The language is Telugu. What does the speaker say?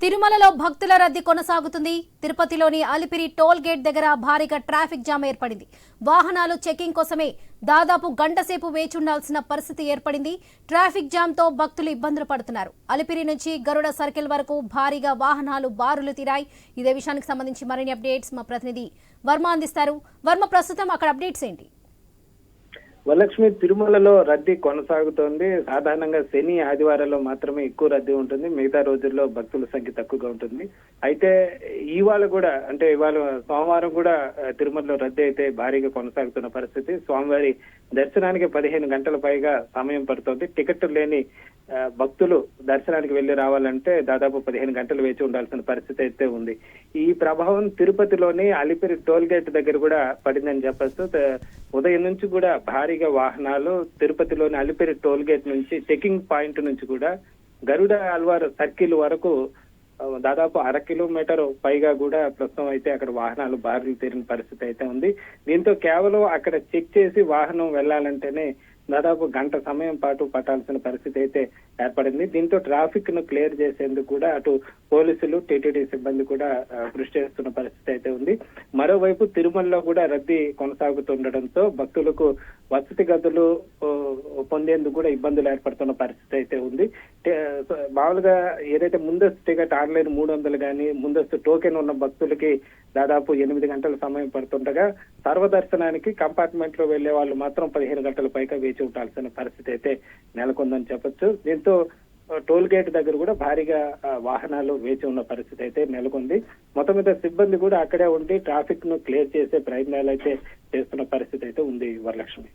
తిరుమలలో భక్తుల రద్దీ కొనసాగుతుంది. తిరుపతిలోని అలిపిరి టోల్ గేట్ దగ్గర భారీగా ట్రాఫిక్ జామ్ ఏర్పడింది. వాహనాలు చెకింగ్ కోసమే దాదాపు గంట సేపు వేచి ఉండాల్సిన పరిస్థితి ఏర్పడింది. ట్రాఫిక్ జామ్ తో భక్తులు ఇబ్బందులు పడుతున్నారు. అలిపిరి నుంచి గరుడ సర్కిల్ వరకు భారీగా వాహనాలు బారులు తీరాయి. ఇదే విషయానికి సంబంధించి మరిన్ని అప్డేట్స్ మా ప్రతినిధి వర్మ అందిస్తారు. వర్మ, ప్రస్తుతం అక్కడ అప్డేట్స్ ఏంటి? వరలక్ష్మి, తిరుమలలో రద్దీ కొనసాగుతోంది. సాధారణంగా శని ఆదివారాల్లో మాత్రమే ఎక్కువ రద్దీ ఉంటుంది. మిగతా రోజుల్లో భక్తుల సంఖ్య తక్కువగా ఉంటుంది. అయితే ఇవాళ కూడా, అంటే ఇవాళ సోమవారం కూడా తిరుమలలో రద్దీ అయితే భారీగా కొనసాగుతున్న పరిస్థితి. స్వామివారి దర్శనానికి 15 గంటల పైగా సమయం పడుతోంది. టికెట్ లేని భక్తులు దర్శనానికి వెళ్లి రావాలంటే దాదాపు 15 గంటలు వేచి ఉండాల్సిన పరిస్థితి అయితే ఉంది. ఈ ప్రభావం తిరుపతిలోని అలిపిరి టోల్ గేట్ దగ్గర కూడా పడిందని చెప్పొచ్చు. ఉదయం నుంచి కూడా భారీగా వాహనాలు తిరుపతిలోని అలిపిరి టోల్ గేట్ నుంచి చెకింగ్ పాయింట్ నుంచి కూడా గరుడ ఆల్వార్ సర్కిల్ వరకు దాదాపు 1/2 కిలోమీటర్ పైగా కూడా ప్రస్తుతం అయితే అక్కడ వాహనాలు బారులు తీరిన పరిస్థితి అయితే ఉంది. దీంతో కేవలం అక్కడ చెక్ చేసి వాహనం వెళ్లాలంటేనే దాదాపు గంట సమయం పాటు పట్టాల్సిన పరిస్థితి అయితే ఏర్పడింది. దీంతో ట్రాఫిక్ ను క్లియర్ చేసేందుకు కూడా అటు పోలీసులు, టీటీడీ సిబ్బంది కూడా కృషి చేస్తున్న పరిస్థితి అయితే ఉంది. మరోవైపు తిరుమలలో కూడా రద్దీ కొనసాగుతుండటంతో భక్తులకు వసతి గదులు పొందేందుకు కూడా ఇబ్బందులు ఏర్పడుతున్న పరిస్థితి అయితే ఉంది. మామూలుగా ఏదైతే ముందస్తు టికెట్ ఆన్లైన్ 300 కానీ ముందస్తు టోకెన్ ఉన్న భక్తులకి దాదాపు 8 గంటల సమయం పడుతుండగా సర్వదర్శనానికి కంపార్ట్మెంట్ లో వెళ్లే వాళ్ళు మాత్రం 15 గంటల పైగా వేచి ఉండాల్సిన పరిస్థితి అయితే నెలకొందని చెప్పొచ్చు. దీంతో టోల్ గేట్ దగ్గర కూడా భారీగా వాహనాలు వేచి ఉన్న పరిస్థితి అయితే నెలకొంది. మొత్తం మీద సిబ్బంది కూడా అక్కడే ఉండి ట్రాఫిక్ ను క్లియర్ చేసే ప్రయత్నాలు అయితే చేస్తున్న పరిస్థితి అయితే ఉంది వరలక్ష్మి.